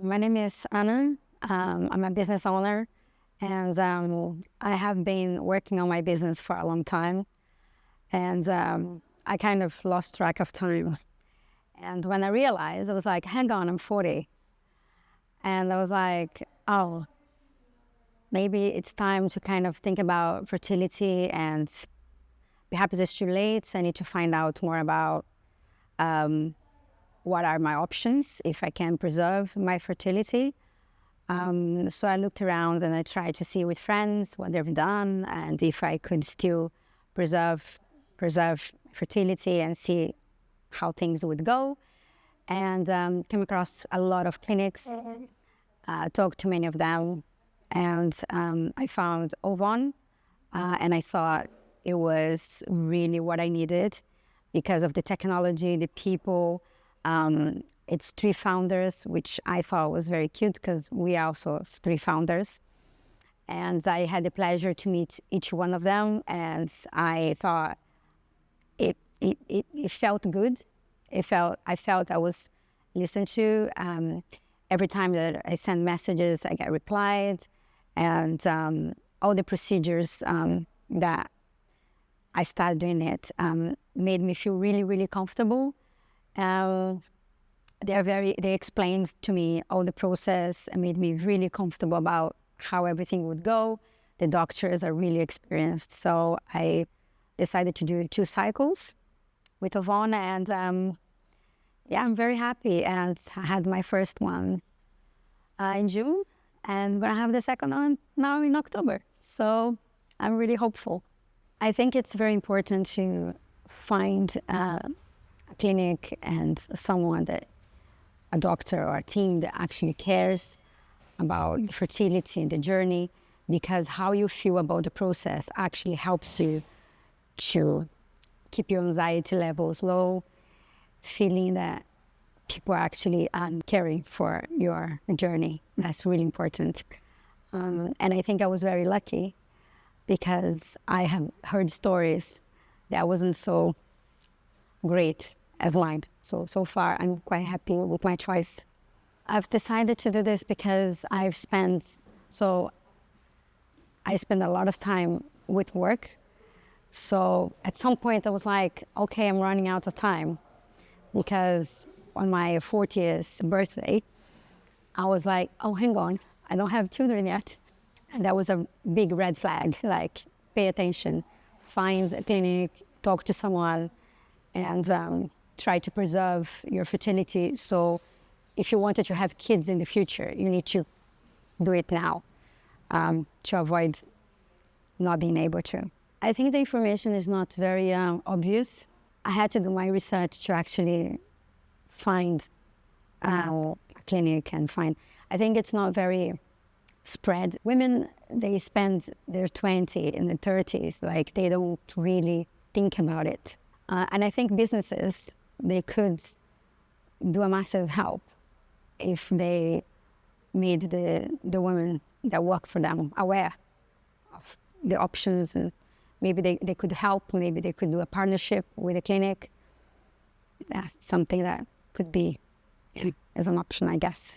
My name is Anna. I'm a business owner, and I have been working on my business for a long time, and I kind of lost track of time. And when I realized, I was like, hang on, I'm 40. And I was like, oh, maybe it's time to kind of think about fertility, and perhaps it's too late. So I need to find out more about what are my options if I can preserve my fertility. So I looked around and I tried to see with friends what they've done and if I could still preserve fertility and see how things would go. And came across a lot of clinics, talked to many of them, and I found Ovom, and I thought it was really what I needed because of the technology, the people. It's 3 founders, which I thought was very cute because we are also 3 founders. And I had the pleasure to meet each one of them, and I thought it felt good. I felt I was listened to. Every time that I send messages, I get replied, and all the procedures that I started doing it made me feel really, really comfortable. They explained to me all the process and made me really comfortable about how everything would go. The doctors are really experienced, so I decided to do 2 cycles with Ovom, and yeah, I'm very happy. And I had my first one in June, and I'm gonna have the second one now in October. So I'm really hopeful. I think it's very important to find a clinic and someone a doctor or a team that actually cares about fertility and the journey, because how you feel about the process actually helps you to keep your anxiety levels low, feeling that people are actually caring for your journey. That's really important. And I think I was very lucky because I have heard stories that wasn't so great as mine. So far, I'm quite happy with my choice. I've decided to do this because I spend a lot of time with work. So at some point I was like, okay, I'm running out of time, because on my 40th birthday, I was like, oh, hang on, I don't have children yet. And that was a big red flag, like, pay attention, find a clinic, talk to someone, and try to preserve your fertility. So if you wanted to have kids in the future, you need to do it now to avoid not being able to. I think the information is not very obvious. I had to do my research to actually find a clinic and I think it's not very spread. Women, they spend their 20s and their 30s, like they don't really think about it. And I think businesses, they could do a massive help if they made the women that work for them aware of the options, and maybe they could help, maybe they could do a partnership with a clinic. That's something that could be as an option, I guess.